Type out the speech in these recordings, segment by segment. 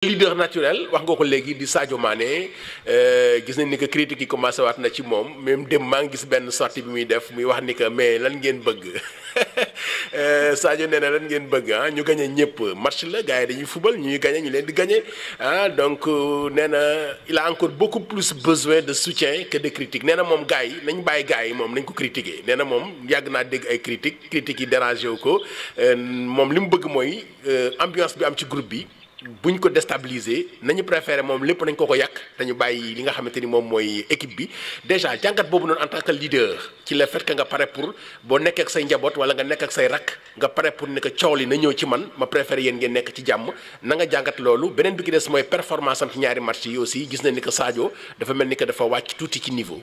leader naturel wax nga ko léegi di Sadio Mané gis nañ ni que critique yi commencé waat na ci moom même dem maa ngi gis benn sortie bi muy def muy wax ni que mais lan ngeen bëgg Sadio nee na lan ngeen bëgg ah ñu gagné ñëpp match la gars yi dañuy fubal ñuy gagné ñu leen di gagné ah donc nee na il a encore beaucoup plus besoin de soutien que de critique nee na moom gars yi nañ bàyyi gars yi moom nañ ko critiquer nee na moom yàgg naa dégg ay critiques yi dérangé wu ko moom li mu bëgg mooy ambiance bi am ci groupe bi. buñ ko déstabiliser nañu préféré moom lépp nañ ko yàq dañu bàyyi li nga xamante ni moom mooy équipe bi déjà jàngat boobu noonu en tant que leader ci le fait que nga pare pour boo nekkee ak say njaboot wala nga nekk ak say rakk nga pare pour ne que coow li na ñëw ci man ma préféré yéen ngeen nekk ci jàmm na nga jàngat loolu beneen bi ki des mooy performance am ci ñaari match yi aussi gis nañ ni que Sadio dafa mel ni que dafa wàcc tuuti ci niveau.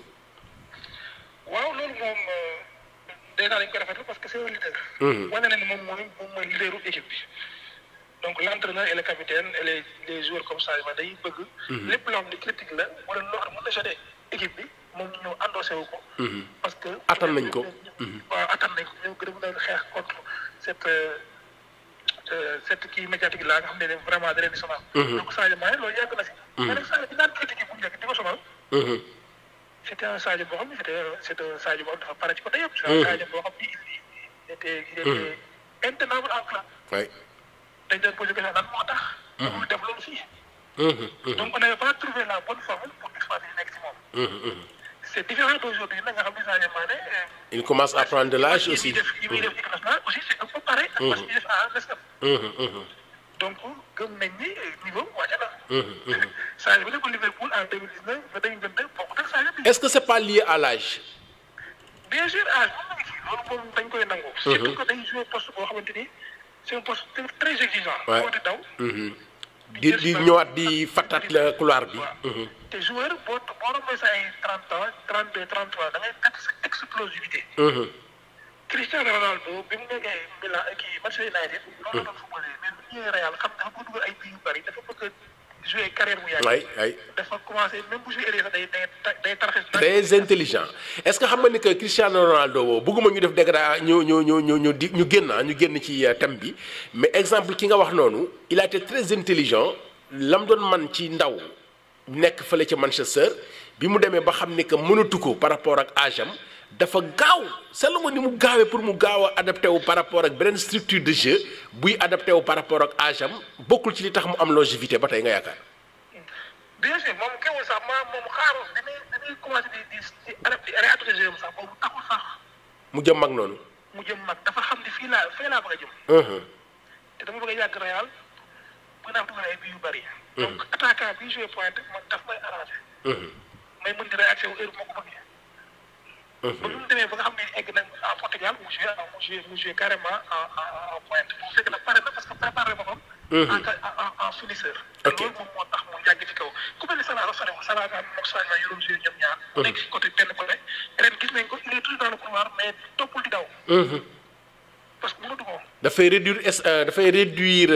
waaw loolu moom déjà dañ ko rafetlu parce que c'est un leader. wane na ni moom mooy leaderu équipe bi. donc l'entraîneur et le capitaine et les joueurs comme ça dañuy bëgg. lépp loo xam ne critique la wala loo xam ne mën na jeter équipe bi moom ñu ñëw endossé wu ko. parce que attan nañ ko. waaw attan nañ ko ñoo gën a xeex contre cette kii médiatique là nga xam ne vraiment da leen di sonal. donc Sadio Mané loolu yàgg na si. mais nag Sadio bi daan critique bu njëkk di ko sonal. c'était un Sadio boo xam ne c'est un Sadio boo xam dafa pare ci côté yëpp. c'est un Sadio boo xam ne il était intenable en classe. dañ doon posé question lan moo tax. mu def loolu fii. donc on n'avait pas trouvé la bonne formule pour exploiter li nekk ci moom. c'est différent d'aujourd'hui nag nga xam ne Sadio Mané. il commence à prendre de l'âge aussi. yi muy def équipe nationale aussi c'est un peu pareil. ak parce que def à l'ESCAF. donc gëm nañ ni niveau wàcc na. Sadio bi nekkoon Liverpool en 2019 ba 2022 bokkut ak Sadio bi. est-ce que c'est pas lié à l'âge. bien sûr âge moom la ngi ci loolu moom dañ koy nangu. surtout que day jouer poste boo xamante ni. c'est un poste très exigeant. waaw di daw. di ñëwaat di fattaat la couloir bi. te joueur boo rombee sa ay 30 ans 32 33 da ngay perte sa explosivité. Cristiano Ronaldo bi mu nekkee Milan kii Manchester United. loolu la doon footballé mais bu ñëwee Real xam dafa ko dugal ay bii yu bari dafa bëgg a jouer carrière bu yàgg. dafa commencé même bu jouer sax day tarxis. très intelligent est-ce que xam nga ni que Cristiano Ronaldo boobu bëgguma ñu def dégradé ñu génn ci thème bi mais exemple ki nga wax noonu il a été très intelligent lam doon man ci ndaw nekk fële ca Manchester bi mu demee ba xam ni que mënatu ko par rapport ak âge am dafa gaaw seetlu nga ni mu gaawee pour mu gaaw a adapté wu par rapport ak beneen structure de jeu buy adapté wu par rapport ak âge am bokkul ci li tax mu am longévité ba tey nga yaakaar. bien sûr moom kéwul sax moom xaarul dañuy commencé di réadapté jeu sax boobu taxul sax. mu jëm mag noonu. mu jëm mag dafa xam ni fii laa bëgg a jëm. te dama bëgg a yàgg Real bëgg naa dugal ay bii yu bari. donc attaquant bi joué pointe man daf may arrangé. may mën di réaction heure bu ma ko bëggee. ba bi mu demee ba nga xam ne egg nañ en Portugal mu joué carrément en pointe bu fekk nag pare na parce que préparé boppam. en finisseur. ok loolu moom moo tax mu yàgg ci kaw ku mel ni Salah nga moom Sadio Mané yoroon joué ñoom ñaar. mu nekk ci côté benn côté ren gis nañ ko il est toujours dans le couloir mais toppul di daw. parce que mënatu ko. dafay réduire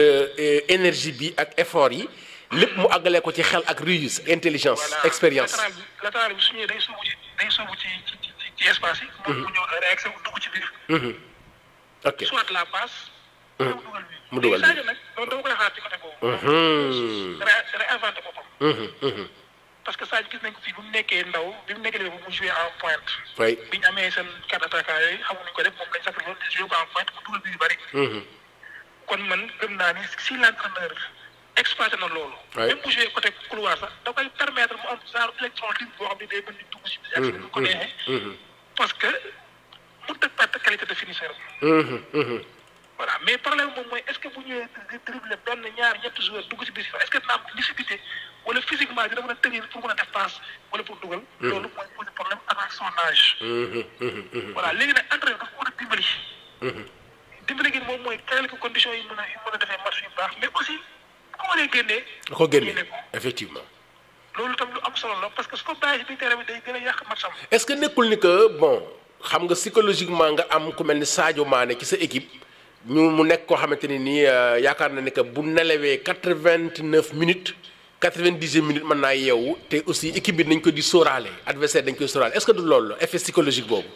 énergie bi ak effort yi lépp mu àggalee ko ci xel ak ruse intelligence expérience. latéral bi su ñëwee day sóobu ci espace yi. moom mu ñëw réaction dugg ci biir. ok soit la passe. mu dugal bi Sadio nag loolu dama koy xaar ci côté boobu. réinventé boppam. parce que Sadio gis nañ ko fii bu mu nekkee ndaw bi mu nekkee mu joué en pointe. oui bi ñu amee seen quatre attaquants yooyu xamuñu ko def moom lañ sacrifié woon joué ko en pointe mu dugal bi yu bari. kon man gëm naa ni si l'entraîneur exploité na loolu. même bu joué côté couloir sax da koy permettre mu am genre électron libre boo xam ne day mën di dugg si biir ak si ko neexee. parce que mënut a perte qualité de finisseur. voilà mais problème moom mooy est-ce que bu ñëwee di dribbler benn ñaar ñetti joueurs dugg si biir est-ce que dina am lucidité wala physiquement dina mën a tenir pour mën a def passe wala pour dugal. loolu mooy posé problème avec son âge. voilà léegi nag entraîneur dafa war a dimbali. dimbali gi moom mooy quelques conditions yi mën a defee match yu baax mais aussi bu ko mënee génnee. da ko génne effectivement. loolu tam lu am solo la parce que su ko bàyyi bi terrain bi day gën a yàq match am. est-ce que nekkul ni que bon xam nga psychologiquement nga am ku mel ni Sadio Mané ci sa équipe mu nekk koo xamante ni nii yaakaar na ni que bu nelawee 89 minutes 90 minutes mën naa yeewu te aussi équipe bi dañ ko di sóoraale adversaire dañ koy sóoraale est-ce que du loolu la effet psychologique boobu.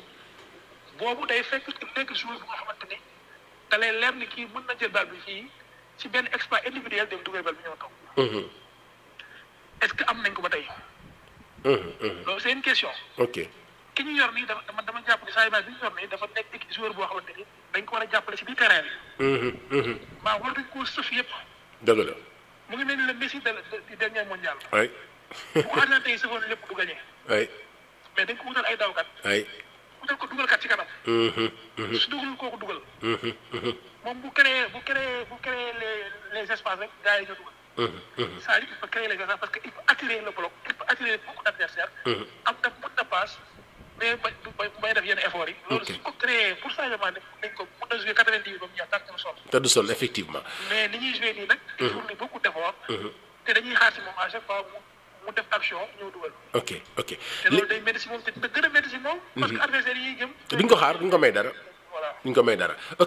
boobu day fekk nekk joueur bu nga xamante ni da lay leer ni kii mën na jël bal bi fii ci benn exploit individuel dem dugal bal bi ñëw toog. est-ce que am nañ ko ba tey. loolu c'est une question. ok ki ñu yor nii dama jàpp ni saa yu bi ñu yor nii dafa nekk équipe joueur boo xamante ni dañ ko war a jàppale ci biir terrain bi. maa war nañ koo sëf yëpp. dëgg la. mu ngi mel ni le Messi du dernier mondial. ay. bu ko Argentin yi sëfoon lépp du gagné. ay. mais dañ ko wutal ay dawkat. ay. wutal ko dugalkat ci kanam. su dugalul kooku dugal. moom bu créé les espaces rek gars yi ñoo dugal. c'est-à-dire il faut créer les espaces parce que il faut attirer le bloc il faut attirer beaucoup d'adversaires. am na mën na passe mais bay def yenn effort yi. loolu su ko créé pour Sadio Mané nañ ko mën na jouer 90 ba mu jeex tànk sol. te du sol effectivement. mais ni ñuy jouer nii nag. il faut beaucoup d'efforts. te dañuy xaar si moom à chaque fois mu def action ñëw dugal. ok te loolu day métti si moom te dina gën a métti si moom. parce que adversaires yi jëm. duñ ko xaar duñ ko may dara. voilà duñ ko may dara ok.